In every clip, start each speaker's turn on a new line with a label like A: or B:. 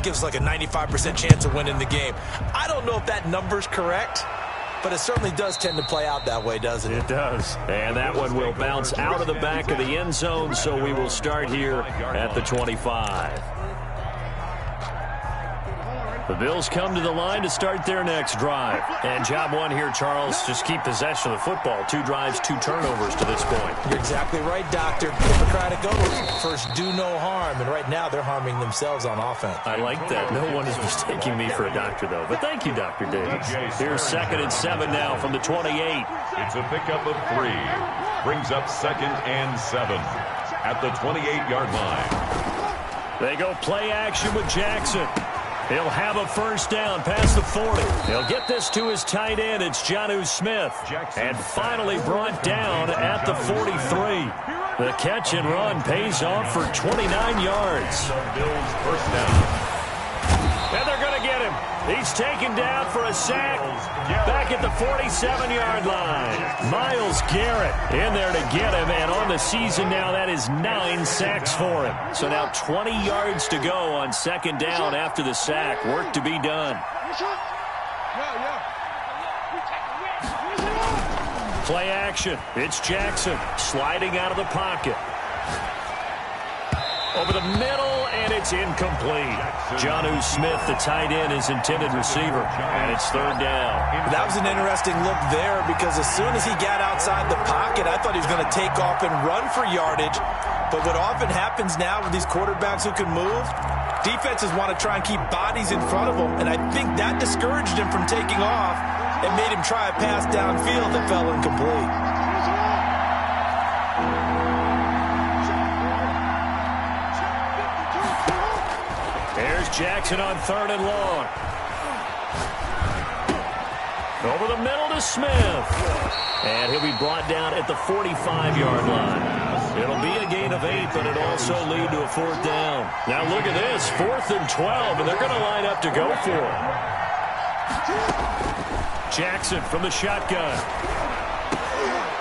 A: that gives like a 95% chance of winning the game. I don't know if that number's correct, but it certainly does tend to play out that way, doesn't it?
B: It does. And that one will bounce out of the back of the end zone, so we will start here at the 25. The Bills come to the line to start their next drive. And job one here, Charles, just keep possession of the football. 2 drives, 2 turnovers to this point.
A: You're exactly right, Doctor. Hippocratic oath. First, do no harm. And right now, they're harming themselves on offense.
B: I like that. No one is mistaking me for a doctor, though. But thank you, Dr. Davis. Here's 2nd and 7 now from the 28.
C: It's a pickup of 3. Brings up 2nd and 7 at the 28-yard line.
B: They go play action with Jackson. He'll have a first down past the 40. He'll get this to his tight end. It's Jonnu Smith. And finally brought down at the 43. The catch and run pays off for 29 yards.
C: Bills first down.
B: And they're going to get him. He's taken down for a sack back at the 47-yard line. Myles Garrett in there to get him, and on the season now, that is 9 sacks for him. So now 20 yards to go on 2nd down after the sack. Work to be done. Play action. It's Jackson sliding out of the pocket. Over the middle, and it's incomplete. Jonnu Smith, the tight end, is intended receiver, and it's 3rd down.
A: That was an interesting look there because as soon as he got outside the pocket, I thought he was going to take off and run for yardage. But what often happens now with these quarterbacks who can move, defenses want to try and keep bodies in front of them, and I think that discouraged him from taking off and made him try a pass downfield that fell incomplete.
B: There's Jackson on 3rd and long. Over the middle to Smith. And he'll be brought down at the 45-yard line. It'll be a gain of 8, but it'll also lead to a 4th down. Now look at this, 4th and 12, and they're going to line up to go for it. Jackson from the shotgun.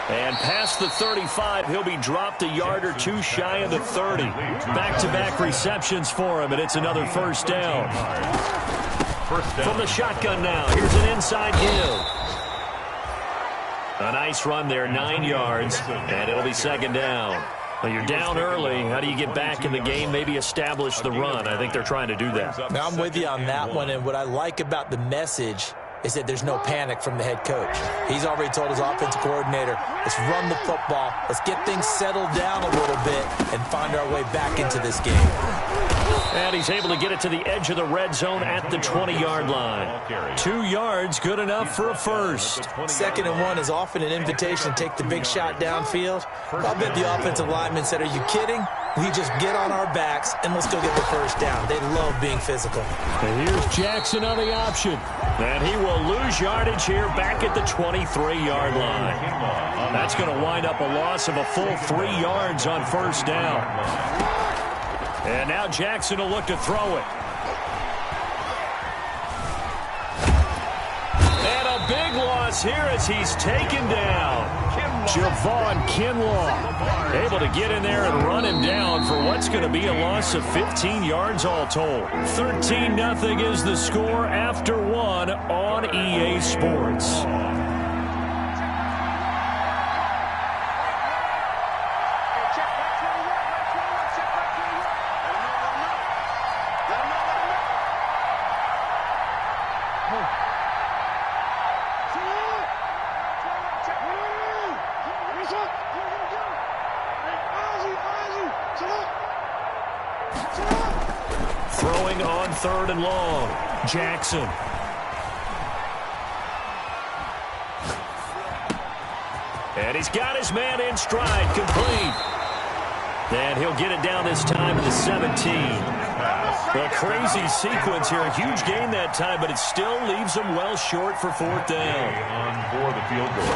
B: And past the 35, he'll be dropped a yard or 2 shy of the 30. Back-to-back receptions for him, and it's another first down. From the shotgun now, here's an inside give. A nice run there, 9 yards, and it'll be 2nd down. Well, you're down early. How do you get back in the game, maybe establish the run? I think they're trying to do that.
A: Now, I'm with you on that one, and what I like about the message is that there's no panic from the head coach. He's already told his offensive coordinator, let's run the football, let's get things settled down a little bit and find our way back into this game.
B: And he's able to get it to the edge of the red zone at the 20-yard line. 2 yards, good enough for a first.
A: 2nd and 1 is often an invitation to take the big shot downfield. I bet the offensive lineman said, are you kidding? We just get on our backs and let's go get the first down. They love being physical.
B: And here's Jackson on the option. And he will lose yardage here back at the 23-yard line. That's going to wind up a loss of a full 3 yards on first down. And now Jackson will look to throw it. And a big loss here as he's taken down. Javon Kinlaw able to get in there and run him down for what's going to be a loss of 15 yards all told. 13-0 is the score after 1 on EA Sports. Throwing on 3rd and long. Jackson. And he's got his man in stride, complete. And he'll get it down this time to the 17. A crazy sequence here. A huge gain that time, but it still leaves him well short for 4th down.
C: On for the field goal.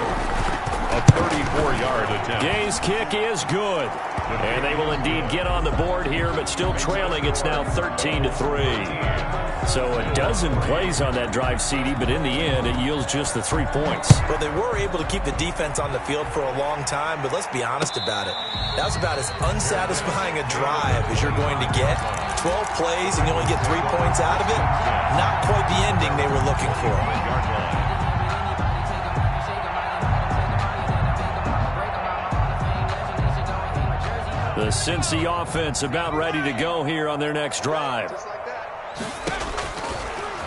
C: A 34-yard attempt.
B: Gay's kick is good. And they will indeed get on the board here, but still trailing. It's now 13-3. So a dozen plays on that drive, CD, but in the end, it yields just the 3 points.
A: Well, they were able to keep the defense on the field for a long time, but let's be honest about it. That was about as unsatisfying a drive as you're going to get. 12 plays and you only get 3 points out of it, not quite the ending they were looking for.
B: The Cincy offense about ready to go here on their next drive.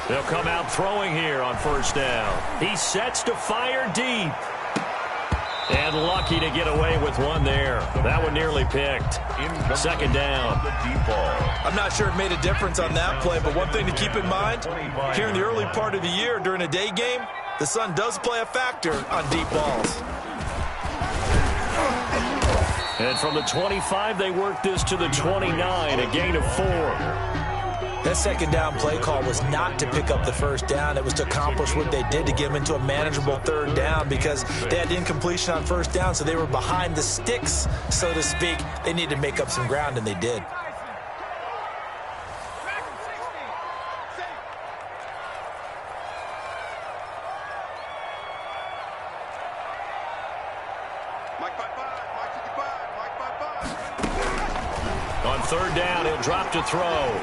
B: They'll come out throwing here on first down. He sets to fire deep. And lucky to get away with one there. That one nearly picked. Second down.
A: I'm not sure it made a difference on that play, but one thing to keep in mind, here in the early part of the year during a day game, the sun does play a factor on deep balls.
B: And from the 25, they work this to the 29, a gain of 4.
A: That second down play call was not to pick up the first down. It was to accomplish what they did to get them into a manageable third down because they had incompletion on first down, so they were behind the sticks, so to speak. They needed to make up some ground, and they did.
B: On third down, he'll drop to throw.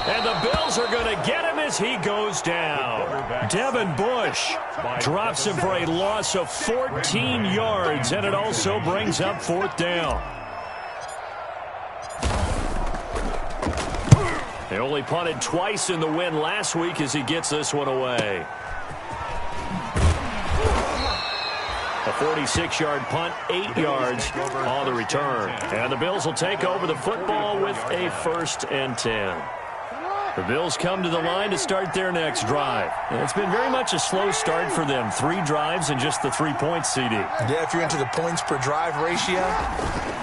B: And the Bills are going to get him as he goes down. Devin Bush drops him for a loss of 14 yards, and it also brings up fourth down. They only punted twice in the win last week as he gets this one away. A 46-yard punt, 8 yards on the return. And the Bills will take over the football with a 1st and 10. The Bills come to the line to start their next drive. And it's been very much a slow start for them. 3 drives and just the 3 points, CD.
A: Yeah, if you're into the points per drive ratio,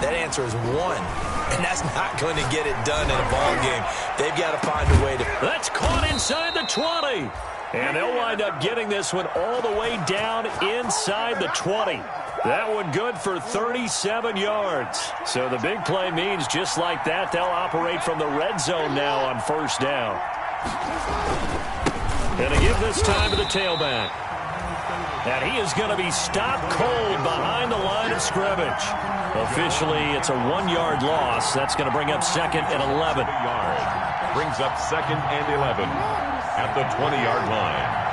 A: that answer is 1. And that's not going to get it done in a ball game. They've got to find a way to...
B: That's caught inside the 20. And they'll wind up getting this one all the way down inside the 20. That one good for 37 yards. So the big play means just like that, they'll operate from the red zone now on first down. And to give this time to the tailback. And he is going to be stopped cold behind the line of scrimmage. Officially, it's a 1-yard loss. That's going to bring up 2nd and 11.
C: Brings up 2nd and 11 at the 20-yard line.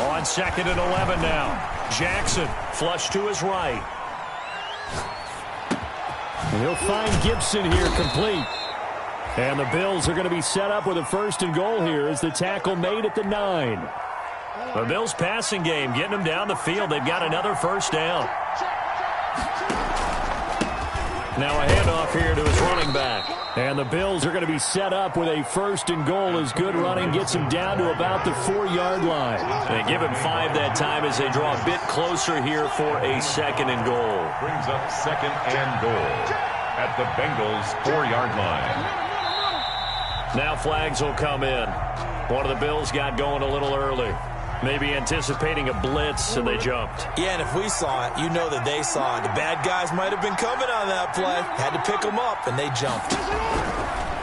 B: On 2nd and 11 now. Jackson flush to his right. And he'll find Gibson here complete. And the Bills are going to be set up with a 1st and goal here as the tackle made at the 9. The Bills passing game getting them down the field. They've got another 1st down. Now a handoff here to his running back. And the Bills are going to be set up with a 1st and goal as good running gets him down to about the 4-yard line. They give him 5 that time as they draw a bit closer here for a 2nd and goal.
C: Brings up 2nd and goal at the Bengals 4-yard line.
B: Now flags will come in. One of the Bills got going a little early. Maybe anticipating a blitz, and they jumped.
A: Yeah, and if we saw it, you know that they saw it. The bad guys might have been coming on that play. Had to pick them up, and they jumped.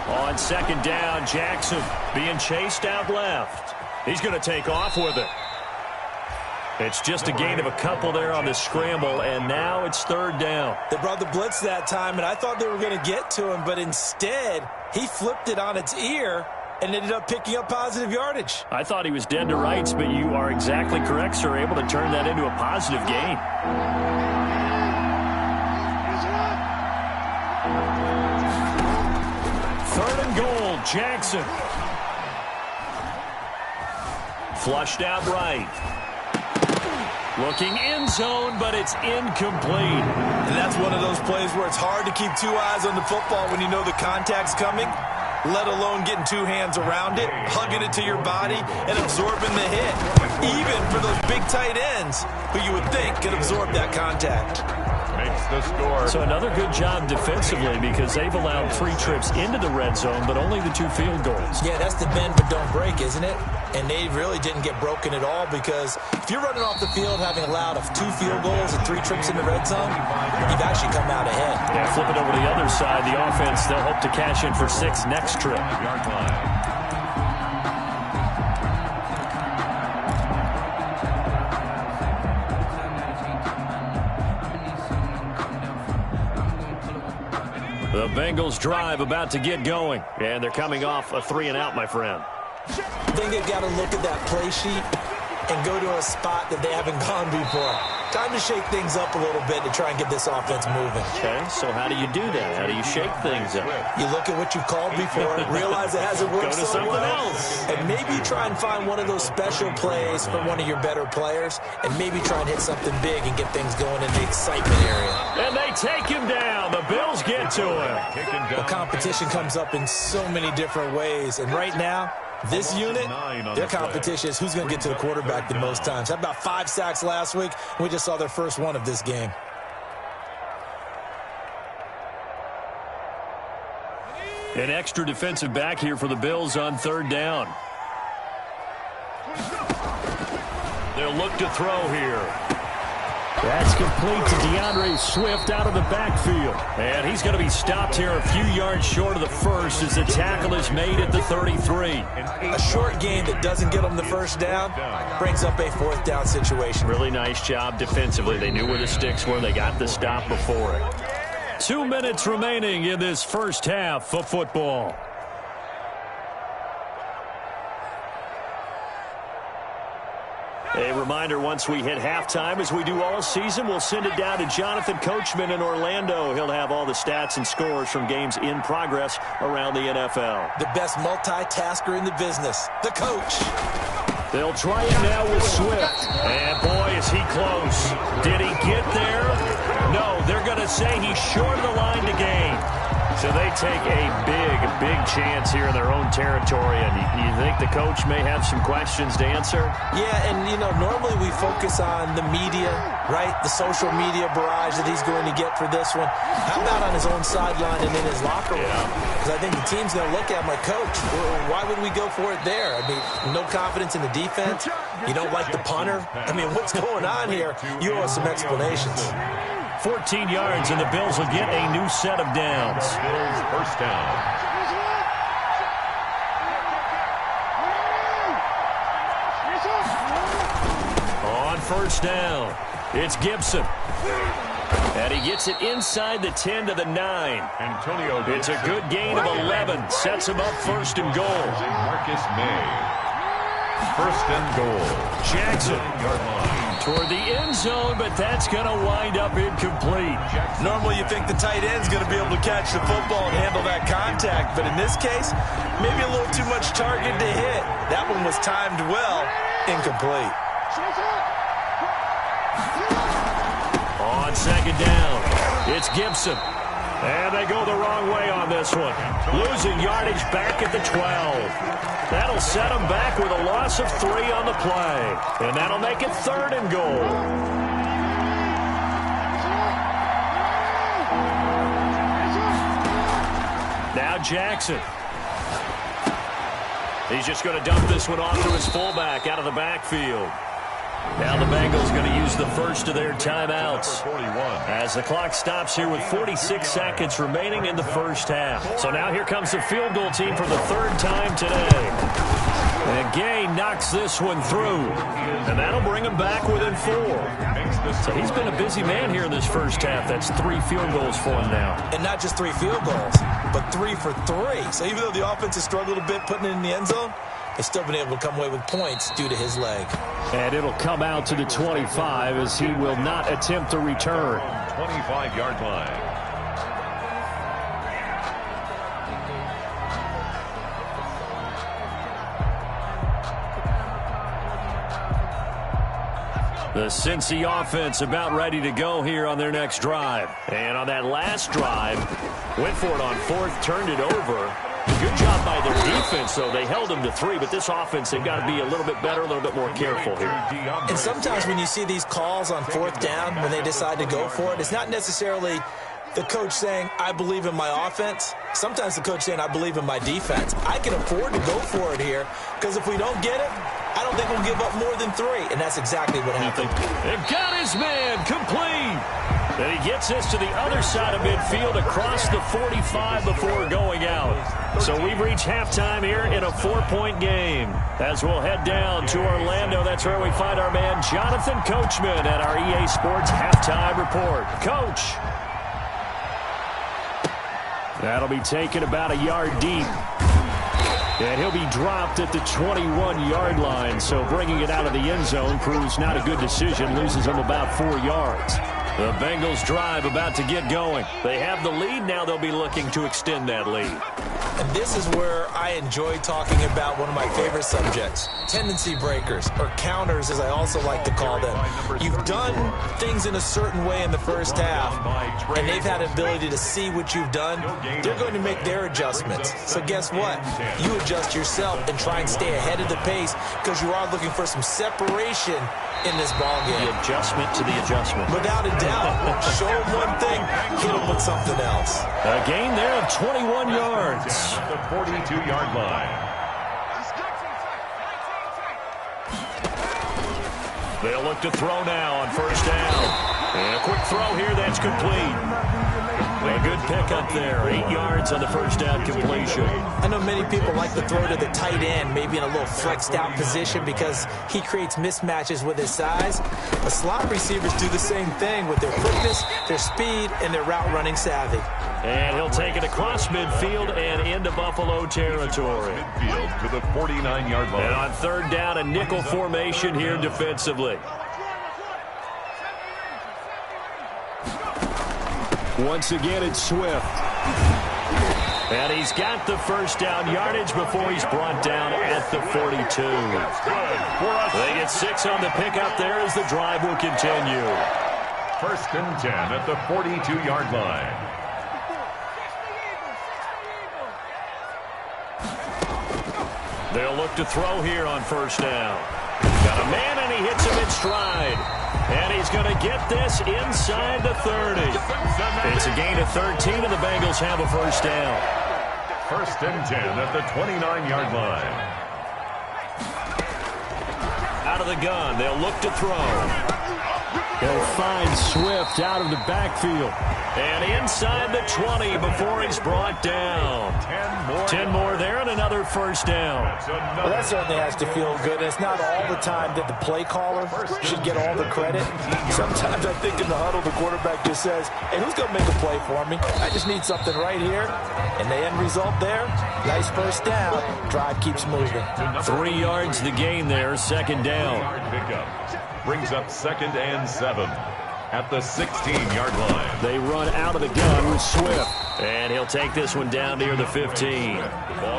B: On 2nd down, Jackson being chased out left. He's going to take off with it. It's just a gain of a couple there on the scramble, and now it's 3rd down.
A: They brought the blitz that time, and I thought they were going to get to him, but instead, he flipped it on its ear and ended up picking up positive yardage.
B: I thought he was dead to rights, but you are exactly correct, sir. Able to turn that into a positive gain. Third and goal, Jackson. Flushed out right. Looking end zone, but it's incomplete.
A: And that's one of those plays where it's hard to keep 2 eyes on the football when you know the contact's coming, let alone getting 2 hands around it, hugging it to your body, and absorbing the hit. Even for those big tight ends who you would think could absorb that contact.
C: Makes the score.
B: So another good job defensively because they've allowed 3 trips into the red zone, but only the 2 field goals.
A: Yeah, that's the bend but don't break, isn't it? And they really didn't get broken at all because if you're running off the field having allowed 2 field goals and 3 trips in the red zone, you've actually come out ahead.
B: Yeah, flip it over to the other side. The offense, they'll hope to cash in for 6 next trip.
C: Yard line.
B: The Bengals drive about to get going. And they're coming off a 3-and-out, my friend.
A: I think they've got to look at that play sheet and go to a spot that they haven't gone before. Time to shake things up a little bit to try and get this offense moving.
B: Okay, so how do you do that? How do you shake things up?
A: You look at what you've called before, realize it hasn't worked
B: Go to
A: so
B: something
A: well,
B: else.
A: and maybe try and find one of those special plays from one of your better players, and maybe try and hit something big and get things going in the excitement area.
B: And they take him down. The Bills get to him.
A: Well, competition comes up in so many different ways, and right now, this unit, their competition is who's going to get to the quarterback the most times. Had about 5 sacks last week. We just saw their first one of this game.
B: An extra defensive back here for the Bills on 3rd down. They'll look to throw here. That's complete to DeAndre Swift out of the backfield. And he's going to be stopped here a few yards short of the first as the tackle is made at the 33.
A: A short gain that doesn't get them the first down brings up a 4th down situation.
B: Really nice job defensively. They knew where the sticks were. They got the stop before it. 2 minutes remaining in this first half of football. A reminder, once we hit halftime, as we do all season, we'll send it down to Jonathan Coachman in Orlando. He'll have all the stats and scores from games in progress around the NFL.
A: The best multitasker in the business, the coach.
B: They'll try it now with Swift. And boy, is he close. Did he get there? No, they're going to say he's short of the line to gain. So they take a big chance here in their own territory. And you think the coach may have some questions to answer?
A: Yeah, and, you know, normally we focus on the media, right? The social media barrage that he's going to get for this one. How about on his own sideline and in his locker room? Because I think the team's going to look at him like, Coach, why would we go for it there? I mean, no confidence in the defense. You don't like the punter. I mean, what's going on here? You owe us some explanations.
B: 14 yards, and the Bills will get a new set of downs.
C: Bills first down.
B: On first down, it's Gibson. And he gets it inside the 10 to the 9.
C: Antonio.
B: It's a good gain of 11. Sets him up 1st and goal.
C: Marcus May. 1st and goal.
B: Jackson toward the end zone, but that's going to wind up incomplete.
A: Normally you think the tight end's going to be able to catch the football and handle that contact, but in this case, maybe a little too much target to hit. That one was timed well, incomplete.
B: On 2nd down, it's Gibson. And they go the wrong way on this one. Losing yardage back at the 12. That'll set them back with a loss of 3 on the play. And that'll make it 3rd and goal. Now Jackson. He's just going to dump this one off to his fullback out of the backfield. Now the Bengals going to use the first of their timeouts as the clock stops here with 46 seconds remaining in the first half. So now here comes the field goal team for the 3rd time today. And Gay knocks this one through, and that'll bring him back within 4. So he's been a busy man here in this first half. That's 3 field goals for him now.
A: And not just 3 field goals, but 3 for 3. So even though the offense has struggled a bit putting it in the end zone, they've still been able to come away with points due to his leg.
B: And it'll come out to the 25 as he will not attempt to return.
C: 25-yard line.
B: The Cincy offense about ready to go here on their next drive. And on that last drive, went for it on 4th, turned it over. Good job by their defense, though. They held them to 3, but this offense, they've got to be a little bit better, a little bit more careful here.
A: And sometimes when you see these calls on 4th down, when they decide to go for it, it's not necessarily the coach saying, I believe in my offense. Sometimes the coach saying, I believe in my defense. I can afford to go for it here, because if we don't get it, I don't think we'll give up more than 3. And that's exactly what happened.
B: It got his man complete. Then he gets this to the other side of midfield across the 45 before going out. So we've reached halftime here in a 4-point game. As we'll head down to Orlando, that's where we find our man Jonathan Coachman at our EA Sports Halftime Report. Coach. That'll be taken about a yard deep. And he'll be dropped at the 21-yard line. So bringing it out of the end zone proves not a good decision. Loses him about 4 yards. The Bengals drive about to get going. They have the lead. Now they'll be looking to extend that lead.
A: And this is where I enjoy talking about one of my favorite subjects, tendency breakers, or counters as I also like to call them. You've done things in a certain way in the first half, and they've had the ability to see what you've done. They're going to make their adjustments. So guess what? You adjust yourself and try and stay ahead of the pace because you are looking for some separation in this ballgame.
B: The adjustment to the adjustment.
A: Without a doubt. Show them one thing, hit them with something else.
B: A gain there of 21 yards.
C: The 42-yard line.
B: They'll look to throw now on first down. And a quick throw here, that's complete. A good pickup there. 8 yards on the first down completion.
A: I know many people like to throw to the tight end, maybe in a little flexed out position because he creates mismatches with his size. But slot receivers do the same thing with their quickness, their speed, and their route running savvy.
B: And he'll take it across midfield and into Buffalo territory.
C: Midfield to the 49-yard line.
B: And on third down, a nickel formation here defensively. Once again, it's Swift. And he's got the first down yardage before he's brought down at the 42. They get 6 on the pickup there as the drive will continue.
C: First and 10 at the 42-yard line.
B: They'll look to throw here on first down. Got a man, and he hits him in stride. And he's going to get this inside the 30. It's a gain of 13, and the Bengals have a first down.
C: First and 10 at the 29-yard line.
B: Out of the gun, they'll look to throw. He'll find Swift out of the backfield. And inside the 20 before he's brought down. 10 more there and another first down.
A: Well, that certainly has to feel good. And it's not all the time that the play caller should get all the credit. Sometimes I think in the huddle, the quarterback just says, hey, who's going to make a play for me? I just need something right here. And the end result there, nice first down. Drive keeps moving.
B: 3 yards the gain there, second down.
C: Brings up second and 7 at the 16-yard line.
B: They run out of the gun with Swift. And he'll take this one down near the 15.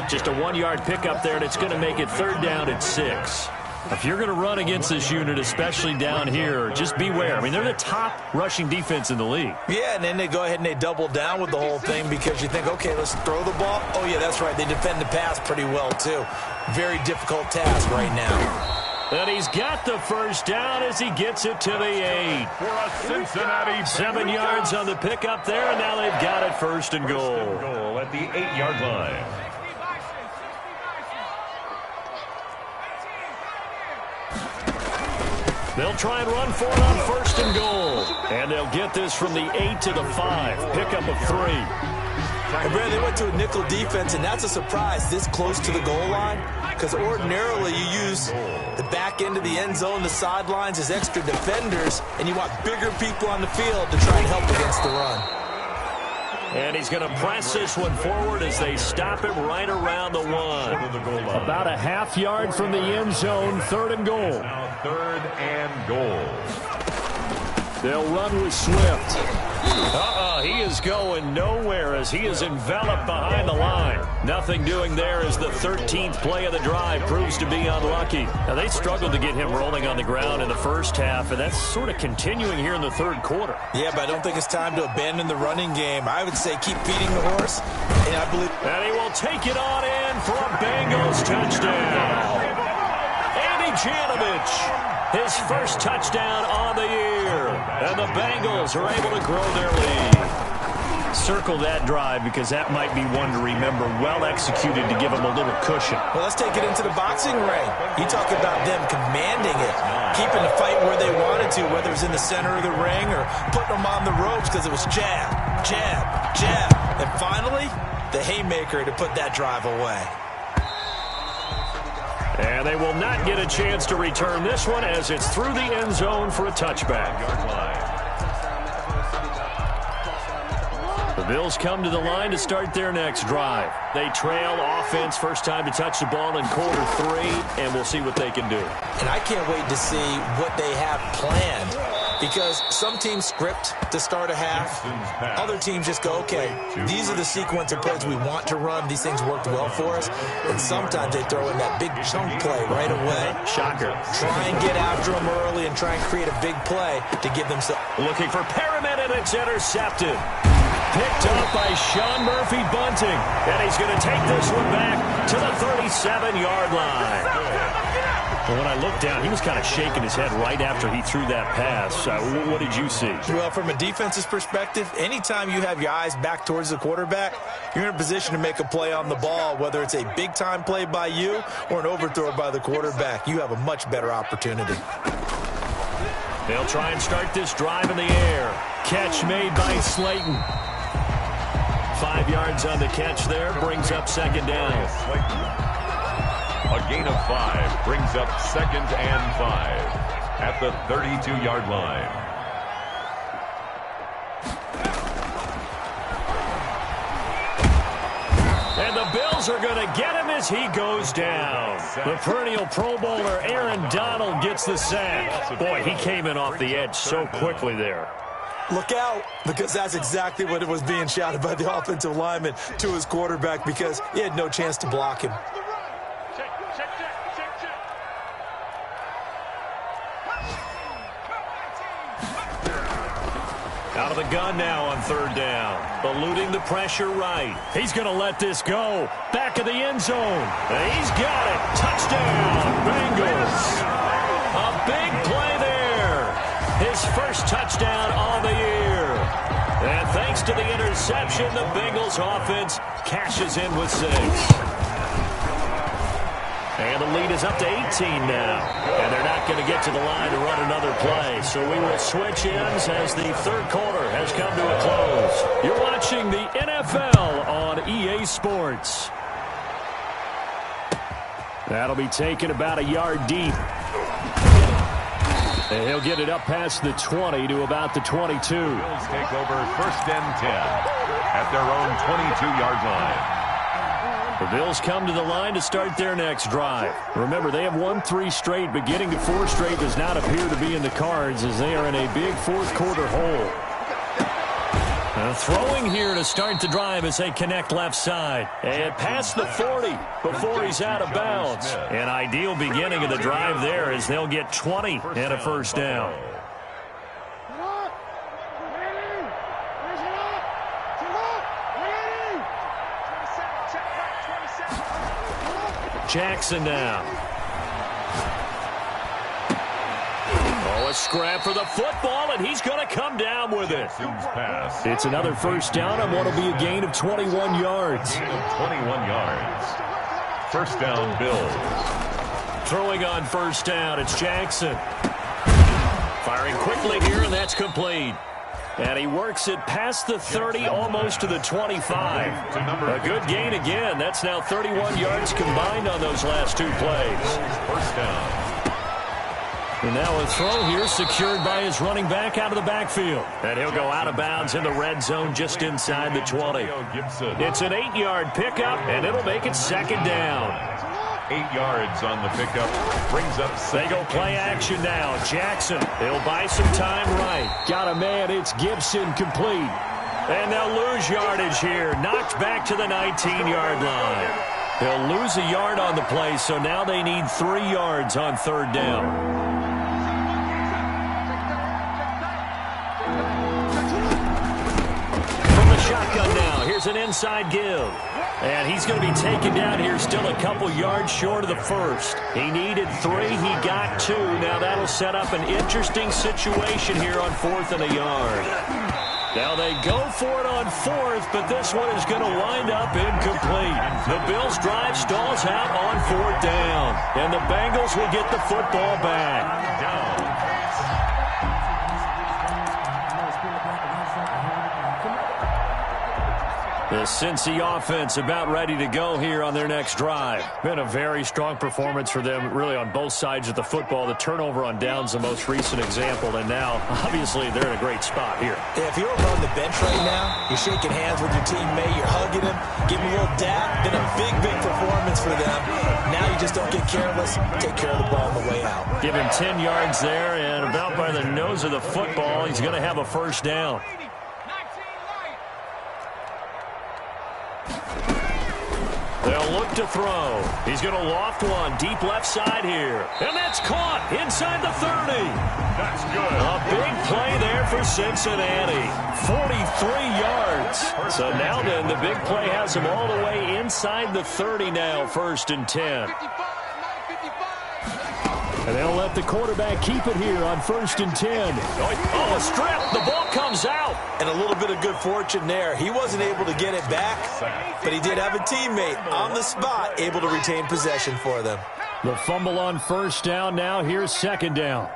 B: Just a 1-yard pickup there, and it's going to make it third down at 6. If you're going to run against this unit, especially down here, just beware. I mean, they're the top rushing defense in the league.
A: Yeah, and then they go ahead and they double down with the whole thing because you think, okay, let's throw the ball. Oh, yeah, that's right. They defend the pass pretty well, too. Very difficult task right now.
B: And he's got the first down as he gets it to the 8.
C: For a Cincinnati
B: 7 yards on the pickup there, and now they've got it first and goal.
C: At the 8-yard line.
B: They'll try and run for it on first and goal. And they'll get this from the 8 to the 5. Pickup of 3.
A: And Brad, they went to a nickel defense, and that's a surprise this close to the goal line because ordinarily you use the back end of the end zone, the sidelines as extra defenders, and you want bigger people on the field to try and help against the run.
B: And he's going to press this one forward as they stop him right around the 1. About a half yard from the end zone, third and goal.
C: Now third and goal.
B: They'll run with Swift. He is going nowhere as he is enveloped behind the line. Nothing doing there as the 13th play of the drive proves to be unlucky. Now, they struggled to get him rolling on the ground in the first half, and that's sort of continuing here in the third quarter.
A: Yeah, but I don't think it's time to abandon the running game. I would say keep feeding the horse, and I believe...
B: And he will take it on in for a Bengals touchdown. Andy Janovich. His first touchdown on the year. And the Bengals are able to grow their lead. Circle that drive because that might be one to remember. Well executed to give them a little cushion.
A: Well, let's take it into the boxing ring. You talk about them commanding it, keeping the fight where they wanted to, whether it was in the center of the ring or putting them on the ropes because it was jab, jab, jab. And finally, the haymaker to put that drive away.
B: And they will not get a chance to return this one as it's through the end zone for a touchback. The Bills come to the line to start their next drive. They trail offense first time to touch the ball in quarter 3, and we'll see what they can do.
A: And I can't wait to see what they have planned, because some teams script to start a half. Other teams just go, okay, these are the sequence of plays we want to run. These things worked well for us. And sometimes they throw in that big chunk play right away.
B: Shocker.
A: Try and get after them early and try and create a big play to give them some.
B: Looking for Perriman, and it's intercepted. Picked up by Sean Murphy Bunting. And he's going to take this one back to the 37-yard line. Well, when I looked down, he was kind of shaking his head right after he threw that pass. What did you see?
A: Well, from a defense's perspective, anytime you have your eyes back towards the quarterback, you're in a position to make a play on the ball, whether it's a big-time play by you or an overthrow by the quarterback. You have a much better opportunity.
B: They'll try and start this drive in the air. Catch made by Slayton. 5 yards on the catch there, brings up second down.
C: A gain of 5 brings up 2nd and 5 at the 32-yard line.
B: And the Bills are going to get him as he goes down. The perennial Pro Bowler Aaron Donald gets the sack. Boy, he came in off the edge so quickly there.
A: Look out, because that's exactly what it was being shouted by the offensive lineman to his quarterback, because he had no chance to block him.
B: Out of the gun now on third down. Eluding the pressure right. He's going to let this go. Back of the end zone. And he's got it. Touchdown, Bengals. A big play there. His first touchdown on the year. And thanks to the interception, the Bengals offense cashes in with 6. And the lead is up to 18 now. And they're not going to get to the line to run another play. So we will switch ends as the third quarter has come to a close. You're watching the NFL on EA Sports. That'll be taken about a yard deep. And he'll get it up past the 20 to about the 22.
C: Bills take over 1st and 10 at their own 22-yard line.
B: The Bills come to the line to start their next drive. Remember, they have won 3 straight, but getting to 4 straight does not appear to be in the cards as they are in a big fourth quarter hole. Throwing here to start the drive as they connect left side. And past the 40 before he's out of bounds. An ideal beginning of the drive there as they'll get 20 and a first down. Jackson now. Oh, a scrap for the football, and he's going to come down with it. It's another first down on what will be a gain of 21 yards.
C: 21 yards. First down, Bills.
B: Throwing on first down, it's Jackson. Firing quickly here, and that's complete. And he works it past the 30, almost to the 25. A good gain again. That's now 31 yards combined on those last 2 plays.
C: First down.
B: And now a throw here secured by his running back out of the backfield. And he'll go out of bounds in the red zone just inside the 20. It's an 8-yard pickup, and it'll make it second down.
C: 8 yards on the pickup. Brings up
B: they go play action now. Jackson, he'll buy some time right. Got a man, it's Gibson complete. And they'll lose yardage here. Knocked back to the 19-yard line. They'll lose a yard on the play, so now they need 3 yards on third down. From the shotgun now, here's an inside give. And he's going to be taken down here still a couple yards short of the first. He needed 3. He got 2. Now that'll set up an interesting situation here on 4th and a yard. Now they go for it on 4th, but this one is going to wind up incomplete. The Bills' drive stalls out on 4th down. And the Bengals will get the football back. The Cincy offense about ready to go here on their next drive. Been a very strong performance for them, really, on both sides of the football. The turnover on downs, the most recent example, and now, obviously, they're in a great spot here.
A: Yeah, if you're on the bench right now, you're shaking hands with your teammate, you're hugging him, giving him a little dap. Been a big, big performance for them. Now you just don't get careless. Take care of the ball on the way out.
B: Give him 10 yards there, and about by the nose of the football, he's going to have a first down. They'll look to throw. He's going to loft one deep left side here. And that's caught inside the 30.
C: That's good.
B: A big play there for Cincinnati. 43 yards. So now then, the big play has him all the way inside the 30 now, 1st and 10. And they'll let the quarterback keep it here on 1st and 10. Oh, a strip. The ball comes out.
A: And a little bit of good fortune there. He wasn't able to get it back, but he did have a teammate on the spot able to retain possession for them.
B: The fumble on 1st down. Now here's 2nd down.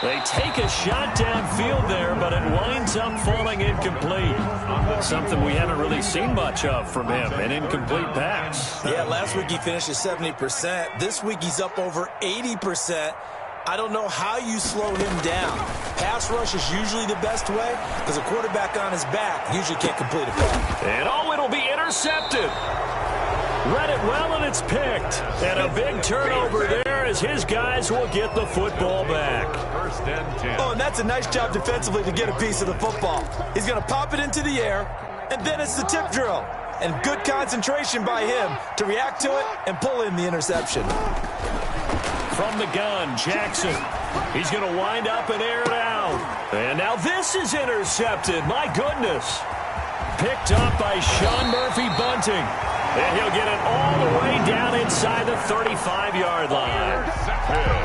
B: They take a shot downfield there, but it winds up falling incomplete. Something we haven't really seen much of from him, an incomplete pass.
A: Yeah, last week he finished at 70%. This week he's up over 80%. I don't know how you slow him down. Pass rush is usually the best way because a quarterback on his back usually can't complete a pass.
B: And oh, it'll be intercepted. Read it well, and it's picked. And a big turnover there as his guys will get the football back.
C: 1st and 10.
A: Oh, and that's a nice job defensively to get a piece of the football. He's going to pop it into the air, and then it's the tip drill. And good concentration by him to react to it and pull in the interception.
B: From the gun, Jackson. He's going to wind up and air it out. And now this is intercepted. My goodness. Picked up by Sean Murphy-Bunting. And he'll get it all the way down inside the 35-yard line.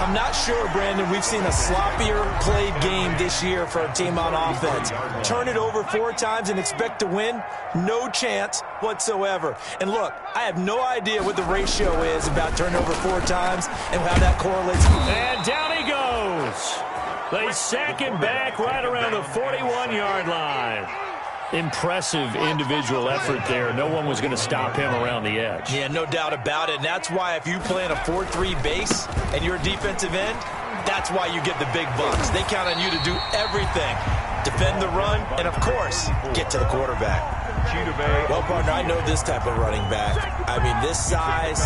A: I'm not sure, Brandon, we've seen a sloppier played game this year for a team on offense. Turn it over 4 times and expect to win? No chance whatsoever. And look, I have no idea what the ratio is about turnover 4 times and how that correlates.
B: And down he goes. They sack him back right around the 41-yard line. Impressive individual effort there. No one was going to stop him around the edge.
A: Yeah, no doubt about it. And that's why if you play in a 4-3 base and you're a defensive end, that's why you get the big bucks. They count on you to do everything. Defend the run and, of course, get to the quarterback. Well, partner, I know this type of running back. I mean, this size,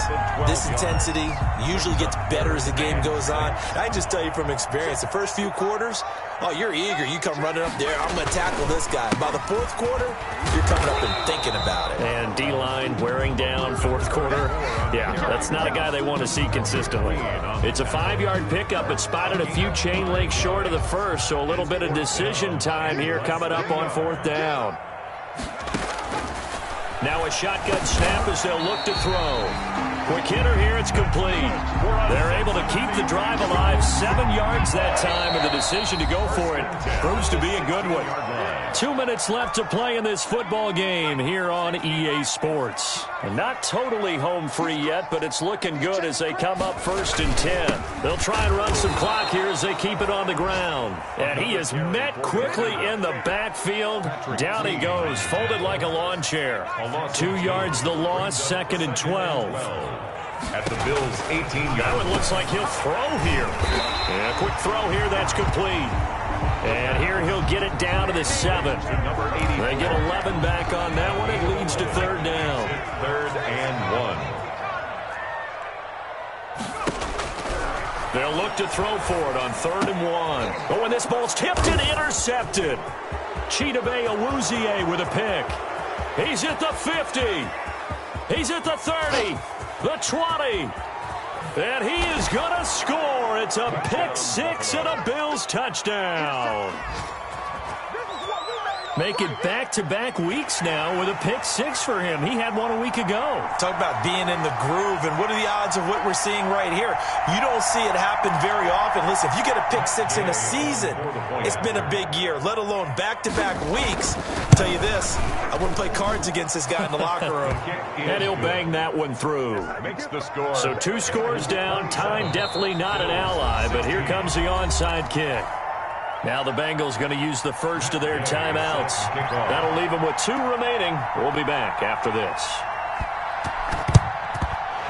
A: this intensity usually gets better as the game goes on. I can just tell you from experience, the first few quarters, oh, you're eager. You come running up there. I'm going to tackle this guy. By the 4th quarter, you're coming up and thinking about it.
B: And D-line wearing down 4th quarter. Yeah, that's not a guy they want to see consistently. It's a 5-yard pickup, but spotted a few chain links short of the first, so a little bit of decision time here coming up on 4th down. Now a shotgun snap as they'll look to throw. Quick hitter here, it's complete. They're able to keep the drive alive. 7 yards that time, and the decision to go for it proves to be a good one. 2 minutes left to play in this football game here on EA Sports. And not totally home free yet, but it's looking good as they come up 1st and 10. They'll try and run some clock here as they keep it on the ground. And he is met quickly in the backfield. Down he goes, folded like a lawn chair. 2 yards the loss, 2nd and 12.
C: At the Bills' 18-yard.
B: Now it looks like he'll throw here. Yeah, quick throw here, that's complete. And here he'll get it down to the 7. They get 11 back on that one. It leads to 3rd down.
C: 3rd and 1.
B: They'll look to throw for it on 3rd and 1. Oh, and this ball's tipped and intercepted. Chidobe Awuzie with a pick. He's at the 50. He's at the 30. The 20. And he is going to score. It's a pick-6 and a Bills touchdown. Make it back-to-back weeks now with a pick-6 for him. He had one a week ago.
A: Talk about being in the groove, and what are the odds of what we're seeing right here? You don't see it happen very often. Listen, if you get a pick-6 in a season, it's been a big year, let alone back-to-back weeks. I'll tell you this, I wouldn't play cards against this guy in the locker room.
B: And he'll bang that one through.
C: Makes the score.
B: So 2 scores down. Time definitely not an ally, but here comes the onside kick. Now the Bengals going to use the first of their timeouts. That'll leave them with 2 remaining. We'll be back after this.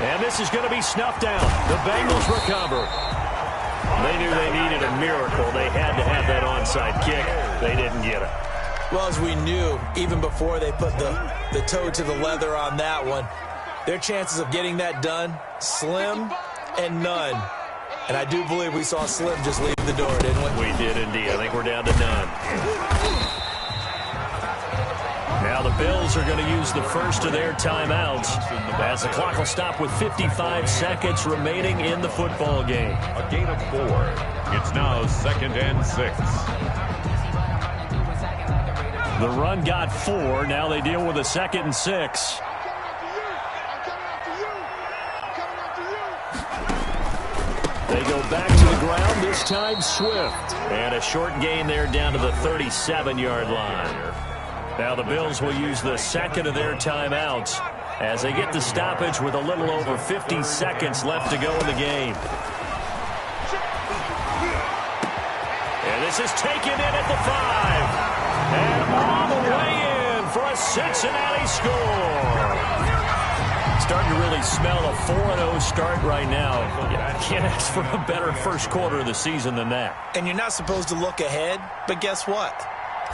B: And this is going to be snuffed down. The Bengals recover. They knew they needed a miracle. They had to have that onside kick. They didn't get it.
A: Well, as we knew, even before they put the toe to the leather on that one, their chances of getting that done, slim and none. And I do believe we saw Slim just leave the door, didn't we?
B: We did indeed. I think we're down to none. Now the Bills are going to use the first of their timeouts as the clock will stop with 55 seconds remaining in the football game.
C: A gain of 4. It's now 2nd and 6.
B: The run got 4. Now they deal with a 2nd and 6. They go back to the ground, this time Swift. And a short gain there down to the 37-yard line. Now the Bills will use the second of their timeouts as they get the stoppage with a little over 50 seconds left to go in the game. And this is taken in at the 5. And all the way in for a Cincinnati score. Starting to really smell a 4-0 start right now. Can't ask for a better first quarter of the season than that.
A: And you're not supposed to look ahead, but guess what?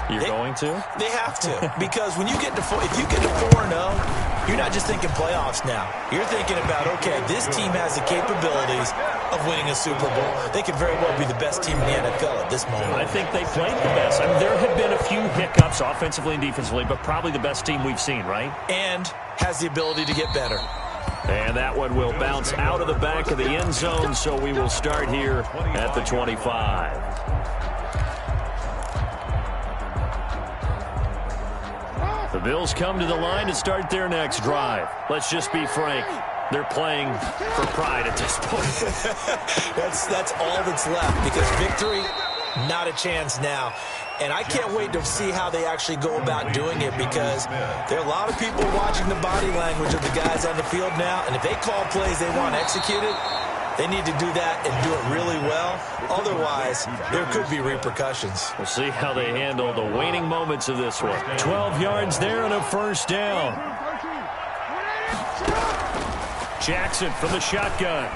B: You're going to?
A: They have to. Because when you get to if you get to 4-0, you're not just thinking playoffs now. You're thinking about, okay, this team has the capabilities of winning a Super Bowl. They could very well be the best team in the NFL at this moment.
B: I think they played the best. I mean, there have been a few hiccups offensively and defensively, but probably the best team we've seen, right?
A: And has the ability to get better.
B: And that one will bounce out of the back of the end zone, so we will start here at the 25. The Bills come to the line to start their next drive. Let's just be frank. They're playing for pride at this point.
A: That's all that's left, because victory, not a chance now. And I can't wait to see how they actually go about doing it, because there are a lot of people watching the body language of the guys on the field now. And if they call plays they want executed, they need to do that and do it really well. Otherwise, there could be repercussions.
B: We'll see how they handle the waning moments of this one. 12 yards there and a first down. Jackson from the shotgun.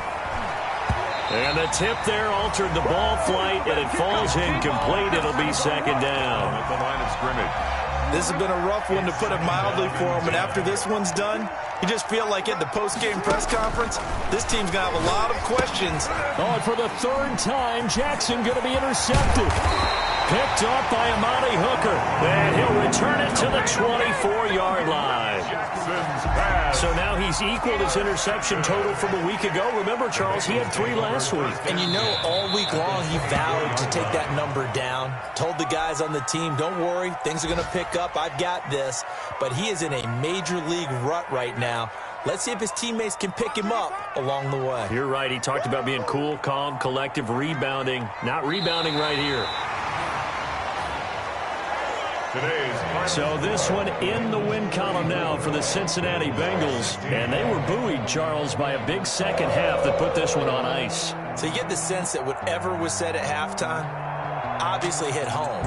B: And the tip there altered the ball flight, and it falls incomplete. It'll be second down.
C: At the line of scrimmage.
A: This has been a rough one, to put it mildly, for him. And after this one's done, you just feel like at the post-game press conference, this team's going to have a lot of questions.
B: Oh, and for the 3rd time, Jackson going to be intercepted. Picked up by Amani Hooker. And he'll return it to the 24-yard line. So now he's equaled his interception total from a week ago. Remember, Charles, he had 3 last week.
A: And you know, all week long he vowed to take that number down. Told the guys on the team, don't worry, things are going to pick up. I've got this. But he is in a major league rut right now. Let's see if his teammates can pick him up along the way.
B: You're right. He talked about being cool, calm, collective, rebounding. Not rebounding right here. So this one in the win column now for the Cincinnati Bengals. And they were buoyed, Charles, by a big second half that put this one on ice.
A: So you get the sense that whatever was said at halftime obviously hit home.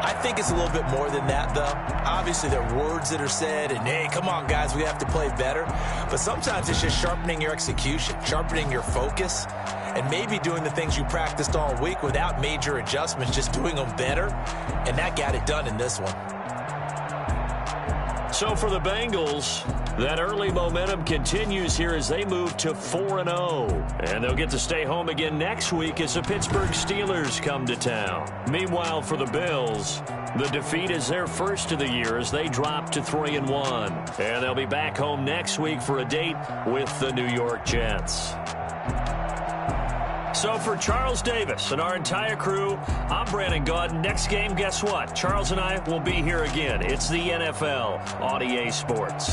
A: I think it's a little bit more than that, though. Obviously, there are words that are said, and, hey, come on, guys, we have to play better. But sometimes it's just sharpening your execution, sharpening your focus, and maybe doing the things you practiced all week without major adjustments, just doing them better. And that got it done in this one.
B: So for the Bengals, that early momentum continues here as they move to 4-0. And they'll get to stay home again next week as the Pittsburgh Steelers come to town. Meanwhile, for the Bills, the defeat is their first of the year as they drop to 3-1. And they'll be back home next week for a date with the New York Jets. So for Charles Davis and our entire crew, I'm Brandon Gaudin. Next game, guess what? Charles and I will be here again. It's the NFL on EA Sports.